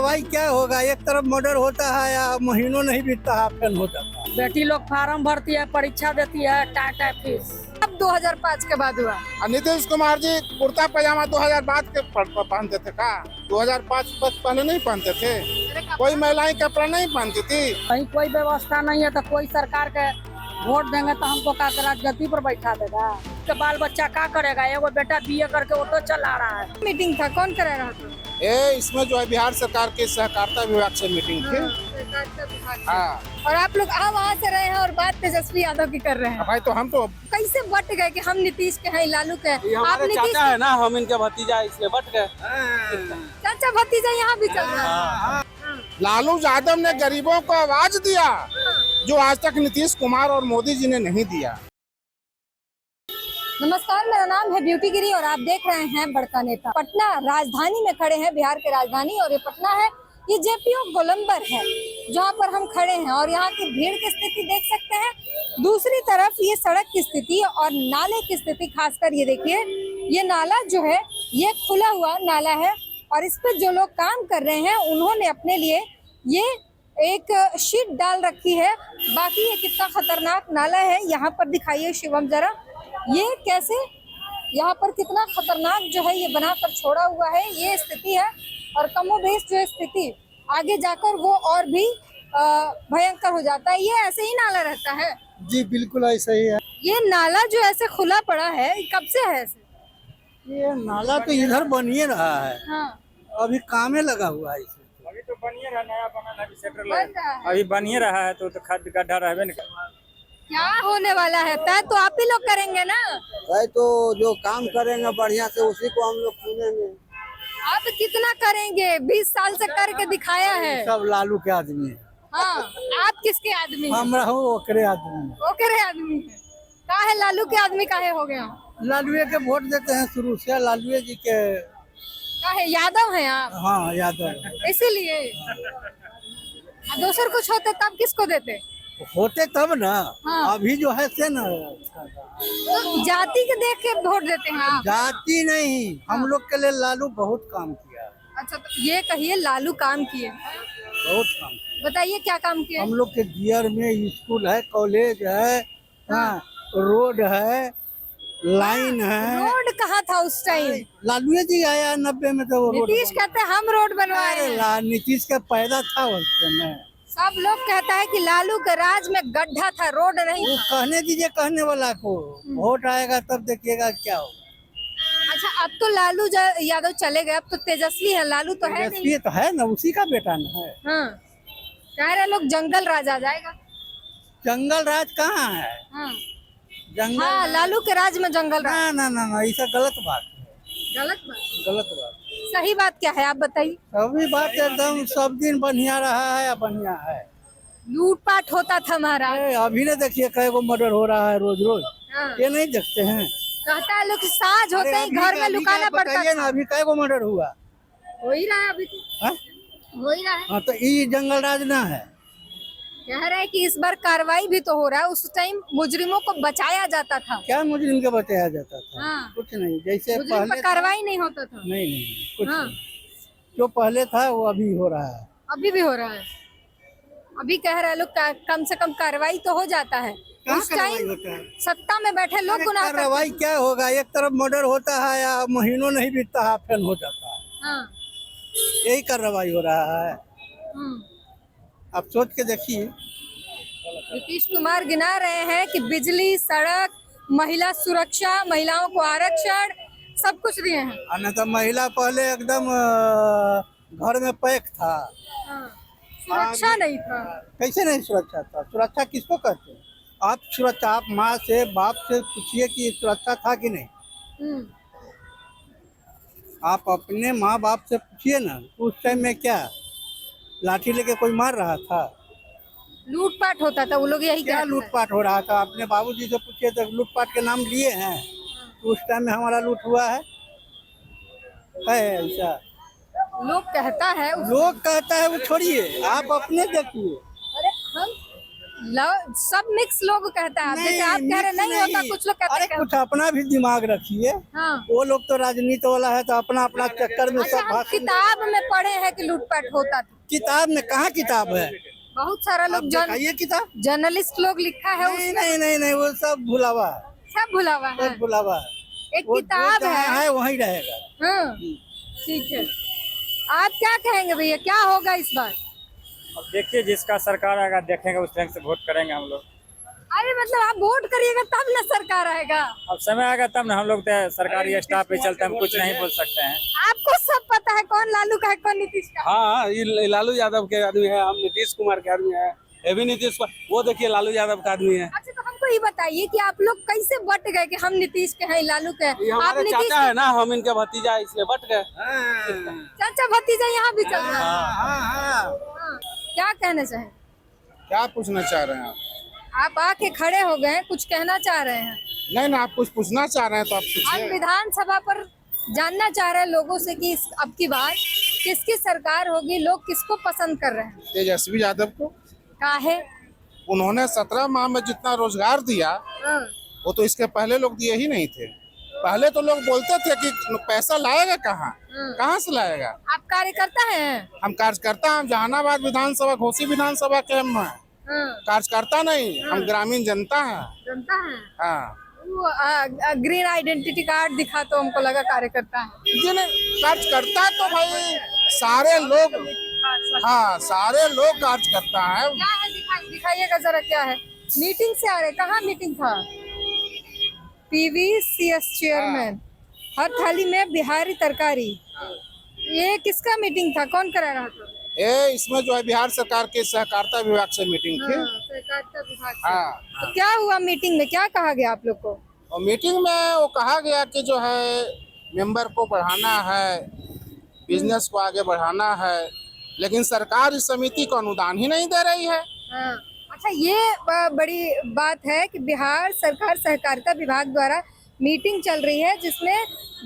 कार्रवाई क्या होगा? एक तरफ मर्डर होता है या महीनों नहीं बीतता है आपन हो जाता है। बेटी लोग फार्म भरती है, परीक्षा देती है, टाटा फीस। अब 2005 के बाद हुआ। नीतीश कुमार जी कुर्ता पजामा 2005 के पहनते थे का? 2005 पहले नहीं पहनते थे? कोई महिलाएं कपड़ा नहीं पहनती थी? कहीं कोई व्यवस्था नहीं है तो कोई सरकार के वोट देंगे तो हमको का राजगद्दी पर बैठा देगा। तो बाल बच्चा क्या करेगा? एगो बेटा बीए करके ऑटो चला रहा है। मीटिंग था, कौन करा रहा था? इसमें जो है बिहार सरकार के सहकारिता विभाग से मीटिंग थी। हाँ। और आप लोग वहाँ से रहे हैं और बात तेजस्वी यादव की कर रहे हैं। भाई तो हम तो कैसे बट गए कि हम नीतीश के हैं, लालू के? आप नीतीश है ना, हम इनके भतीजा इसलिए बट गए। चाचा भतीजा यहाँ भी चल रहा है। लालू यादव ने गरीबों को आवाज दिया जो आज तक नीतीश कुमार और मोदी जी ने नहीं दिया। नमस्कार, मेरा नाम है ब्यूटी गिरी और आप देख रहे हैं बड़का नेता। पटना राजधानी में खड़े हैं, बिहार के राजधानी, और ये पटना है। ये जेपीओ गोलंबर है जहाँ पर हम खड़े हैं और यहाँ की भीड़ की स्थिति देख सकते हैं। दूसरी तरफ ये सड़क की स्थिति और नाले की स्थिति, खासकर ये देखिए, ये नाला जो है ये खुला हुआ नाला है और इस पे जो लोग काम कर रहे हैं उन्होंने अपने लिए ये एक शीट डाल रखी है। बाकी ये कितना खतरनाक नाला है यहाँ पर दिखाइए शिवम जरा, ये कैसे यहाँ पर कितना खतरनाक जो है ये बनाकर छोड़ा हुआ है, ये स्थिति है। और कमोबेश जो स्थिति आगे जाकर वो और भी भयंकर हो जाता है। ये ऐसे ही नाला रहता है? जी बिल्कुल ऐसा ही है। ये नाला जो ऐसे खुला पड़ा है कब से है ऐसे? ये नाला तो इधर बनिए रहा है। हाँ, अभी कामे लगा हुआ है इसे। अभी तो बनिए रहा, नया बना है, सेक्टर बन रहा है। अभी बनिए रहा है तो खाद गड्ढा रहबे नहीं। क्या होने वाला है? तय तो आप ही लोग करेंगे ना? भाई तो जो काम करेंगे बढ़िया से उसी को हम लोग सुनेंगे। आप कितना करेंगे? 20 साल से करके दिखाया है। सब लालू के आदमी है। हाँ, आप किसके आदमी हैं? हम रहूं ओकरे आदमी है। ओकरे आदमी है। काहे लालू के आदमी काहे हो गया? लालूए के वोट देते हैं शुरू से, लालूए जी के। काहे यादव हैं आप? हाँ यादव इसीलिए दूसर कुछ होते तब किसको देते? होते तब ना। हाँ। अभी जो है से ना, तो जाति के देख के वोट देते हैं आप? जाति नहीं, हम लोग के लिए लालू बहुत काम किया, अच्छा, तो ये कहिए लालू काम किए, बहुत काम किया। बताइए क्या काम किए? हम लोग के गियर में स्कूल है, कॉलेज है, हाँ, रोड है, लाइन है। रोड कहाँ था उस टाइम? लालू जी आया 90 में तो वो रोड नीतीश कहते हैं हम रोड बनवाए हैं। नीतीश का पैदा था उस समय। सब लोग कहता है कि लालू के राज में गड्ढा था, रोड नहीं वो था। कहने दीजिए कहने वाला को, वोट आएगा तब देखिएगा क्या हो। अच्छा, अब तो लालू यादव चले गए, अब तो तेजस्वी है, लालू तो है नहीं। ये तो है ना, उसी का बेटा ना है। हाँ, कह रहे लोग जंगल राज आ जाएगा। जंगल राज कहाँ है? हाँ, जंगल हाँ, लालू के राज में जंगल राज। ना, ऐसा गलत बात है, गलत बात। गलत बात। सही बात क्या है आप बताइए? सभी बात एकदम सब दिन बढ़िया रहा है या बढ़िया है। लूटपाट होता था महाराज। अभी ने देखिए कई गो मर्डर हो रहा है रोज रोज, हाँ। ये नहीं देखते हैं? कहता है लोग साज होते ही घर में लुकाना पड़ता ना। अभी कई गो मर्डर हुआ? हो ही रहा है अभी तो। हाँ? हो ही रहा है। हाँ, तो ये जंगल राज ना है। कह रहे हैं कि इस बार कार्रवाई भी तो हो रहा है, उस टाइम मुजरिमों को बचाया जाता था। क्या मुजरिम के बचाया जाता था? हाँ। कुछ नहीं, जैसे मुजरिम पर कार्रवाई नहीं होता था। नहीं कुछ हाँ। नहीं। जो पहले था वो अभी हो रहा है। अभी भी हो रहा है। अभी कह रहे हैं लोग कम से कम कार्रवाई तो हो जाता है। उस टाइम सत्ता में बैठे लोग गुनाह करते कार्रवाई थे। क्या होगा? एक तरफ मर्डर होता है या महीनों नहीं बीतता है फिर हो जाता है। हाँ। यही कार्रवाई हो रहा है। आप सोच के देखिए। नीतीश कुमार गिना रहे हैं कि बिजली, सड़क, महिला सुरक्षा, महिलाओं को आरक्षण, सब कुछ दिए हैं। न तो महिला पहले एकदम घर में पैक था। हाँ। सुरक्षा नहीं था। कैसे नहीं सुरक्षा था? सुरक्षा किसको कहते हैं? आप सुरक्षा, आप माँ से बाप से पूछिए कि सुरक्षा था कि नहीं। आप अपने माँ बाप से पूछिए ना, उस टाइम में क्या लाठी लेके कोई मार रहा था? लूटपाट होता था, वो लोग यही क्या कहते हैं। लूटपाट हो रहा था? अपने बाबूजी से पूछिए तो लूटपाट के नाम लिए हैं। उस टाइम में हमारा लूट हुआ है ऐसा? लोग कहता है लोग कहता है वो छोड़िए, आप अपने देखिए। अरे हम सब मिक्स लोग कहता है, जैसे आप कह रहे नहीं होता, कुछ लोग कहते अरे हैं कुछ अपना भी दिमाग रखिए। हाँ। वो लोग तो राजनीति वाला है तो अपना अपना चक्कर में अच्छा, सब हम भाषण। किताब में पढ़े हैं कि लूटपाट होता था। किताब में कहाँ किताब है? बहुत सारा आप लोग दिखाइए किताब। जर्नलिस्ट लोग लिखा है, नहीं नहीं नहीं नहीं, वो सब भुलावा है, सब भुला हुआ है। सब भुलावा है। एक वो किताब जो जहाँ है, है वहीं रहेगा। हाँ, ठीक है। आप क्या कहेंगे भैया, क्या होगा इस बार? अब देखिए जिसका सरकार आएगा देखेंगे उस ढंग से वोट करेंगे हम लोग। अरे मतलब आप वोट करिएगा तब ना सरकार आएगा। अब समय आएगा तब ना, हम लोग तो सरकारी स्टाफ पे चलते हैं, हम कुछ नहीं बोल सकते हैं। आपको सब पता है कौन लालू का है कौन नीतीश का। हाँ, ये लालू यादव के आदमी है, हम नीतीश कुमार के आदमी है। ये भी नीतीश वो देखिए लालू यादव का आदमी है। अच्छा, तो हमको ये बताइए कि आप लोग कैसे बट गए कि हम नीतीश के हैं, लालू के हैं? ये आप हमारे नीतीश चाचा है ना, हम इनके भतीजा है, इसलिए बट गए। चाचा भतीजा यहाँ भी चल रहा है। हाँ हाँ। हाँ। क्या कहना चाहें? क्या पूछना चाह रहे हैं आप? आप आके खड़े हो गए, कुछ कहना चाह रहे हैं? नहीं ना, आप कुछ पूछना चाह रहे हैं तो आप हम पूछिए। विधानसभा पर जानना चाह रहे हैं लोगों से कि अब की बार किसकी सरकार होगी, लोग किसको पसंद कर रहे हैं? तेजस्वी यादव को। काहे? उन्होंने 17 माह में जितना रोजगार दिया हाँ। वो तो इसके पहले लोग दिए ही नहीं थे। पहले तो लोग बोलते थे कि पैसा लाएगा कहाँ से लाएगा। आप कार्यकर्ता हैं? हम कार्यकर्ता, हम जहानाबाद विधानसभा, घोसी विधानसभा के हम हैं। हाँ। कार्यकर्ता नहीं, हम ग्रामीण जनता है। जनता है। हाँ, वो ग्रीन आइडेंटिटी कार्ड दिखा तो हमको लगा कार्यकर्ता है। जिन्हें कार्यकर्ता तो भाई सारे लोग, हाँ सारे लोग कार्यकर्ता है। क्या है दिखाइएगा जरा, क्या है? मीटिंग से आ रहे, कहाँ मीटिंग था? PVCS चेयरमैन, हर थाली में बिहारी तरकारी। ये किसका मीटिंग था, कौन करा रहा था? ये इसमें जो है बिहार सरकार के सहकारिता विभाग से मीटिंग थी। सहकारिता विभाग से। हाँ, तो क्या हुआ मीटिंग में, क्या कहा गया आप लोग को? और मीटिंग में वो कहा गया कि जो है मेंबर को बढ़ाना है, बिजनेस को आगे बढ़ाना है, लेकिन सरकार इस समिति को अनुदान ही नहीं दे रही है। हाँ। अच्छा, ये बड़ी बात है कि बिहार सरकार सहकारिता विभाग द्वारा मीटिंग चल रही है जिसमें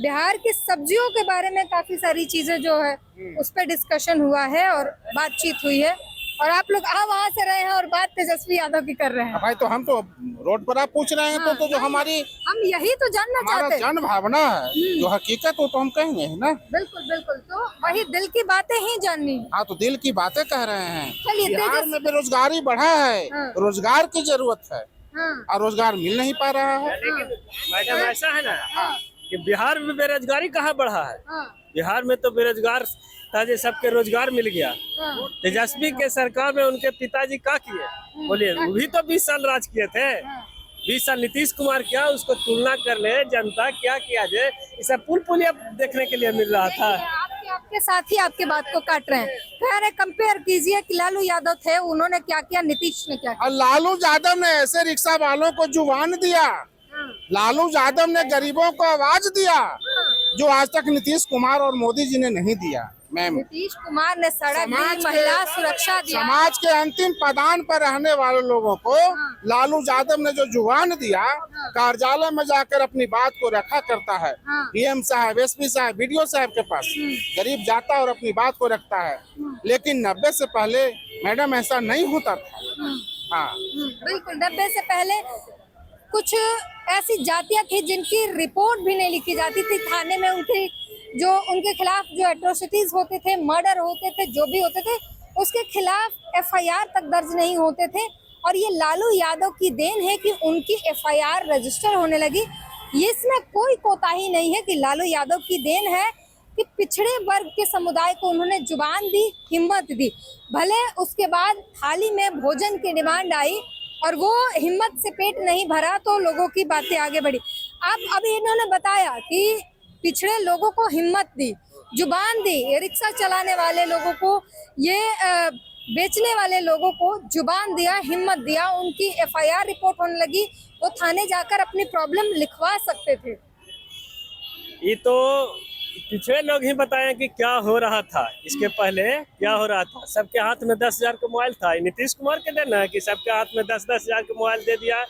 बिहार की सब्जियों के बारे में काफी सारी चीजें जो है उस पर डिस्कशन हुआ है और बातचीत हुई है, और आप लोग वहाँ से रहे हैं और बात तेजस्वी यादव की कर रहे हैं। भाई तो हम तो रोड पर आप पूछ रहे हैं, तो जो हमारी हम यही तो जानना हमारा चाहते हैं। जन भावना है, जो हकीकत हो तो हम कहेंगे ही ना। बिल्कुल बिल्कुल, तो वही दिल की बातें ही जाननी है। हाँ, तो दिल की बातें कह रहे हैं। चलिए, बिहार में बेरोजगारी बढ़ा है, हाँ। रोजगार की जरूरत है हाँ। और रोजगार मिल नहीं पा रहा है। मैडम ऐसा है ना कि बिहार में बेरोजगारी कहाँ बढ़ा है? हाँ। बिहार में तो बेरोजगार ताजे सबके रोजगार मिल गया। हाँ। तेजस्वी के सरकार में उनके पिताजी क्या किए बोलिए? वो भी तो 20 साल राज किए थे। 20 साल नीतीश कुमार क्या, उसको तुलना कर ले जनता, क्या किया जाए, इसे पुल पुलिया देखने के लिए मिल रहा था। आपके साथी आपके बात को काट रहे हैं, कह रहे कंपेयर कीजिए कि लालू यादव थे, उन्होंने क्या किया, नीतीश ने क्या किया। और लालू यादव ने ऐसे रिक्शा वालों को जुबान दिया, लालू यादव ने गरीबों को आवाज दिया जो आज तक नीतीश कुमार और मोदी जी ने नहीं दिया। मैम, नीतीश कुमार ने सड़क समाज दी, के- महिला सुरक्षा दिया। समाज के अंतिम पदान पर रहने वाले लोगों को लालू यादव ने जो जुबान दिया, कार्यालय में जाकर अपनी बात को रखा करता है। हाँ। PM साहब, SP साहब, BDO साहब के पास गरीब जाता और अपनी बात को रखता है, लेकिन 90 से पहले मैडम ऐसा नहीं होता था। हाँ, बिल्कुल, 90 से पहले कुछ ऐसी जातियां थी जिनकी रिपोर्ट भी नहीं लिखी जाती थी थाने में, उनके खिलाफ जो एट्रोसिटीज होते थे, मर्डर होते थे, जो भी होते थे, उसके खिलाफ FIR तक दर्ज नहीं होते थे। और ये लालू यादव की देन है कि उनकी FIR रजिस्टर होने लगी। ये इसमें कोई कोताही नहीं है कि लालू यादव की देन है कि पिछड़े वर्ग के समुदाय को उन्होंने जुबान दी, हिम्मत दी। भले उसके बाद थाली में भोजन की डिमांड आई और वो हिम्मत से पेट नहीं भरा तो लोगों की बातें आगे बढ़ी। अब अभी इन्होंने बताया कि पिछड़े लोगों को हिम्मत दी, जुबान दी, रिक्शा चलाने वाले लोगों को, ये बेचने वाले लोगों को जुबान दिया, हिम्मत दिया, उनकी FIR रिपोर्ट होने लगी, वो थाने जाकर अपनी प्रॉब्लम लिखवा सकते थे। ये तो पिछले लोग ही बताए कि क्या हो रहा था, इसके पहले क्या हो रहा था। सबके हाथ में 10,000 का मोबाइल था। नीतीश कुमार के देना है कि सबके हाथ में 10,000 का मोबाइल दे दिया।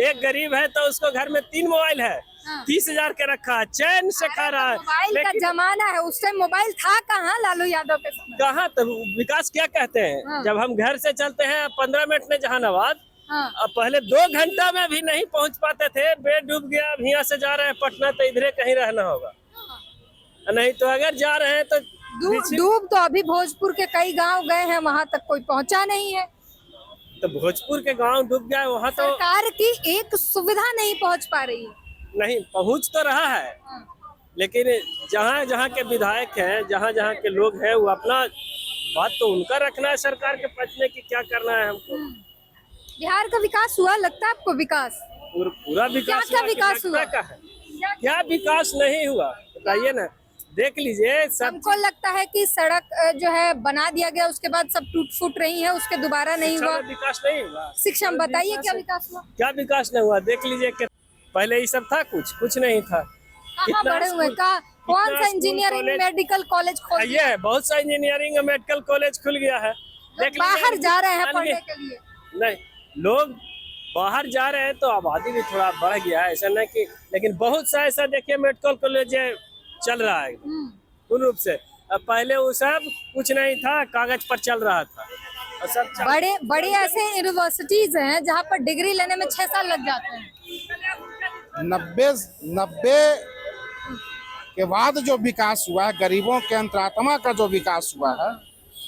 एक गरीब है तो उसको घर में 3 मोबाइल है, 30,000 के रखा है, चैन से खा रहा है। मोबाइल का जमाना है, उस टाइम मोबाइल था कहाँ लालू यादव के समय? कहाँ? तो विकास क्या कहते हैं? जब हम घर से चलते हैं 15 मिनट में जहानाबाद, हाँ। अब पहले 2 घंटा में भी नहीं पहुंच पाते थे, बेड डूब गया, अब यहाँ से जा रहे हैं पटना तो इधरे कहीं रहना होगा, नहीं तो अगर जा रहे हैं तो डूब तो अभी भोजपुर के कई गांव गए हैं, वहां तक कोई पहुंचा नहीं है। तो भोजपुर के गांव डूब गया, वहाँ तो सरकार की एक सुविधा नहीं पहुंच पा रही है। नहीं पहुंच तो रहा है, लेकिन जहाँ जहाँ के विधायक हैं, जहाँ जहाँ के लोग हैं, वो अपना बात तो उनका रखना है सरकार के पक्ष में कि क्या करना है हमको। बिहार का विकास हुआ, लगता है आपको विकास? पूरा विकास क्या विकास हुआ? का है, क्या विकास नहीं हुआ बताइए ना, देख लीजिए सब। हमको लगता है कि सड़क जो है बना दिया गया, उसके बाद सब टूट फूट रही है, उसके दोबारा नहीं हुआ। विकास नहीं हुआ, शिक्षा में बताइए क्या विकास हुआ? क्या विकास नहीं हुआ, देख लीजिए कि पहले ये सब था, कुछ नहीं था। कहाँ बड़े हुए का? कौन सा इंजीनियरिंग मेडिकल कॉलेज खोल ये है, बहुत सा इंजीनियरिंग मेडिकल कॉलेज खुल गया है, देख बाहर जा रहे हैं पढ़ने के लिए। नहीं, लोग बाहर जा रहे हैं तो आबादी भी थोड़ा बढ़ गया है, ऐसा नहीं कि, लेकिन बहुत सा ऐसा देखिए मेडिकल कॉलेज चल रहा है पूर्ण रूप से। अब पहले वो सब कुछ नहीं था, कागज पर चल रहा था, और सब बड़े बड़े ऐसे यूनिवर्सिटीज हैं जहाँ पर डिग्री लेने में 6 साल लग जाते हैं। 90 के बाद जो विकास हुआ है, गरीबों के अंतरात्मा का जो विकास हुआ है,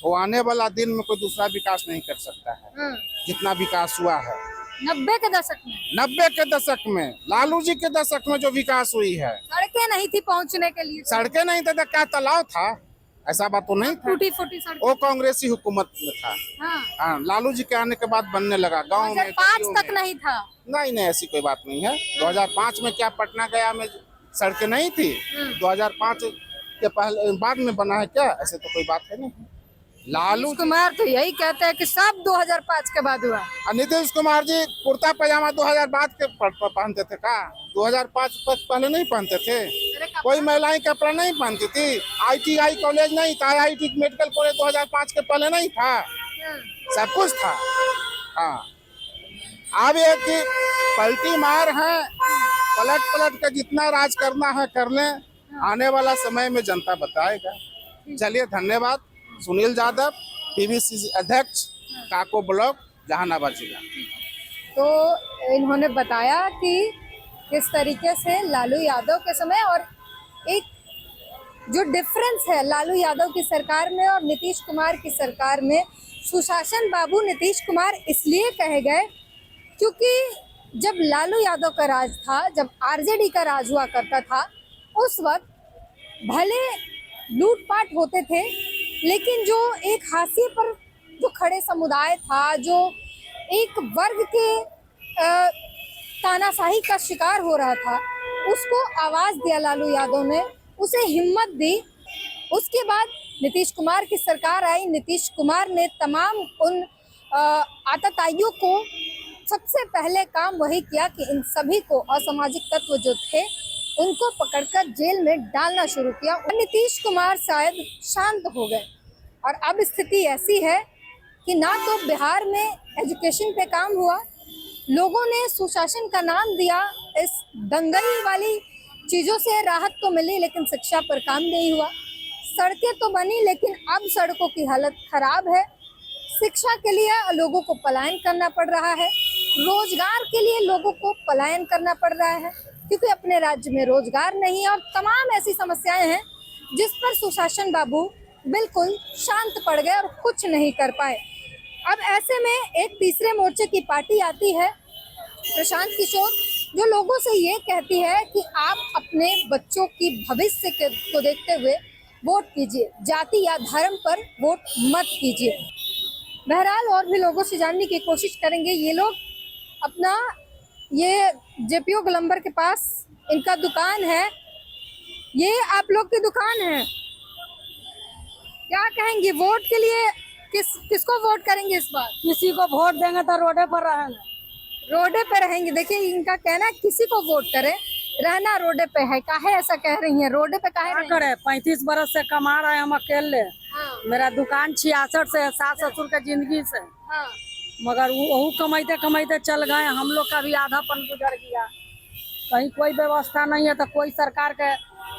वो आने वाला दिन में कोई दूसरा विकास नहीं कर सकता है जितना विकास हुआ है 90 के दशक में। 90 के दशक में, लालू जी के दशक में जो विकास हुई है। सड़कें नहीं थी पहुंचने के लिए, सड़कें नहीं थे तो क्या तालाब था, ऐसा बात तो नहीं था। टूटी फूटी सड़क। वो कांग्रेसी हुकूमत में था। हाँ, लालू जी के आने के बाद बनने लगा गांव में। 2005 तक नहीं था। नहीं, ऐसी कोई बात नहीं है। 2005 में क्या पटना गया में सड़कें नहीं थी? 2005 के पहले बाद में बना है क्या? ऐसे तो कोई बात है नहीं। लालू कुमार तो यही कहते हैं कि सब 2005 के बाद हुआ। नीतीश कुमार जी कुर्ता पैजामा 2005 के पहनते थे का? 2005 तक पहले नहीं पहनते थे? कोई महिलाएं कपड़ा नहीं पहनती थी? ITI कॉलेज नहीं था, IIT मेडिकल कॉलेज 2005 के पहले नहीं था? सब कुछ था। हाँ, अब ये कि पलटी मार है, पलट के जितना राज करना है कर लें, आने वाला समय में जनता बताएगा। चलिए, धन्यवाद। सुनील यादव, PVC अध्यक्ष, काको ब्लॉक, जहानाबाद जिला। तो इन्होंने बताया कि किस तरीके से लालू यादव के समय और एक जो डिफरेंस है लालू यादव की सरकार में और नीतीश कुमार की सरकार में। सुशासन बाबू नीतीश कुमार इसलिए कहे गए क्योंकि जब लालू यादव का राज था, जब RJD का राज हुआ करता था, उस वक्त भले लूटपाट होते थे, लेकिन जो एक हाशिए पर जो खड़े समुदाय था, जो एक वर्ग के तानाशाही का शिकार हो रहा था, उसको आवाज़ दिया लालू यादव ने, उसे हिम्मत दी। उसके बाद नीतीश कुमार की सरकार आई। नीतीश कुमार ने तमाम उन आतताइयों को सबसे पहले काम वही किया कि इन सभी को असामाजिक तत्व जो थे उनको पकड़कर जेल में डालना शुरू किया। और नीतीश कुमार शायद शांत हो गए और अब स्थिति ऐसी है कि ना तो बिहार में एजुकेशन पे काम हुआ, लोगों ने सुशासन का नाम दिया, इस दंगई वाली चीज़ों से राहत तो मिली लेकिन शिक्षा पर काम नहीं हुआ। सड़कें तो बनी लेकिन अब सड़कों की हालत खराब है। शिक्षा के लिए लोगों को पलायन करना पड़ रहा है, रोजगार के लिए लोगों को पलायन करना पड़ रहा है क्योंकि अपने राज्य में रोजगार नहीं है और तमाम ऐसी समस्याएं हैं जिस पर सुशासन बाबू बिल्कुल शांत पड़ गए और कुछ नहीं कर पाए। अब ऐसे में एक तीसरे मोर्चे की पार्टी आती है, प्रशांत किशोर, जो लोगों से ये कहती है कि आप अपने बच्चों की भविष्य को देखते हुए वोट कीजिए, जाति या धर्म पर वोट मत कीजिए। बहरहाल और भी लोगों से जानने की कोशिश करेंगे। ये लोग अपना, ये JPO गोलंबर के पास इनका दुकान है, ये आप लोग की दुकान है, क्या कहेंगे वोट के लिए? किसको वोट करेंगे इस बार? किसी को वोट देंगे तो रोडे पर रहेंगे। रोडे पे रहेंगे। देखिए, इनका कहना है किसी को वोट करे, रहना रोडे पे है। काहे ऐसा कह रही हैं? रोडे पे काहे रहेंगे? करे 35 बरस से कमा रहे हैं हम अकेले। मेरा दुकान 66 से, सास ससुर के जिंदगी से, मगर वो कमाते कमाते चल गए। हम लोग का भी आधापन गुजर गया। कहीं कोई व्यवस्था नहीं है तो कोई सरकार के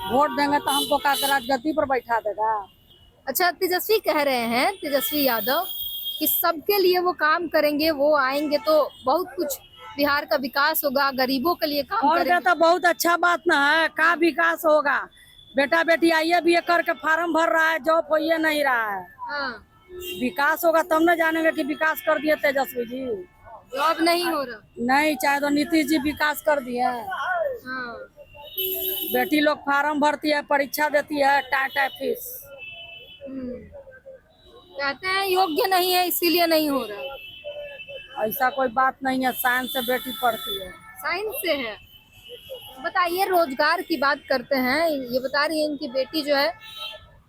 वोट देंगे तो हमको का राजगद्दी पर बैठा देगा। अच्छा, तेजस्वी कह रहे हैं, तेजस्वी यादव, कि सबके लिए वो काम करेंगे, वो आएंगे तो बहुत कुछ बिहार का विकास होगा, गरीबों के लिए काम और क्या करेंगे। तो बहुत अच्छा बात ना है, का विकास होगा। बेटा बेटी आइए भी करके फार्म भर रहा है, जॉब हो ही नहीं रहा है। हाँ, विकास होगा तब न जानेंगे कि विकास कर दिए तेजस्वी जी। जॉब नहीं हो रहा। नहीं, चाहे तो नीतीश जी विकास कर दिए। हाँ, बेटी लोग फार्म भरती है, परीक्षा देती है, टाटा फीस। कहते हैं योग्य नहीं है इसीलिए नहीं हो रहा। ऐसा कोई बात नहीं है, साइंस से बेटी पढ़ती है। साइंस से है। बताइए, रोजगार की बात करते हैं। ये बता रही है इनकी बेटी जो है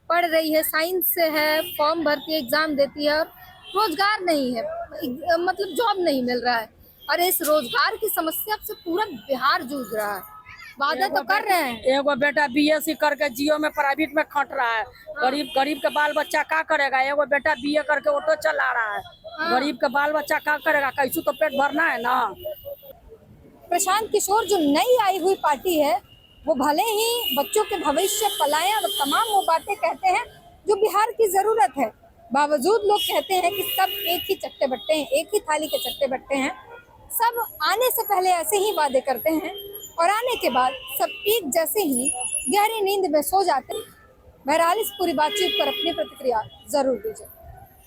पढ़ रही है, साइंस से है, फॉर्म भरती है, एग्जाम देती है और रोजगार नहीं है, मतलब जॉब नहीं मिल रहा है। और इस रोजगार की समस्या से पूरा बिहार जूझ रहा है। वादा तो कर रहे हैं। एगो बेटा बीएससी करके जियो में प्राइवेट में खट रहा है। गरीब के बाल बच्चा क्या करेगा? एगो बेटा बीए करके ऑटो चला रहा है। गरीब के बाल बच्चा क्या करेगा? कैसे तो पेट भरना है ना। प्रशांत किशोर जो नई आई हुई पार्टी है, वो भले ही बच्चों के भविष्य, पलायन और तमाम वो बातें कहते हैं जो बिहार की जरूरत है, बावजूद लोग कहते हैं कि सब एक ही चट्टे बट्टे हैं, एक ही थाली के चट्टे बट्टे हैं। सब आने से पहले ऐसे ही वादे करते हैं और आने के बाद सब एक जैसे ही गहरी नींद में सो जाते हैं। बहरहाल इस पूरी बातचीत पर अपनी प्रतिक्रिया जरूर दीजिए।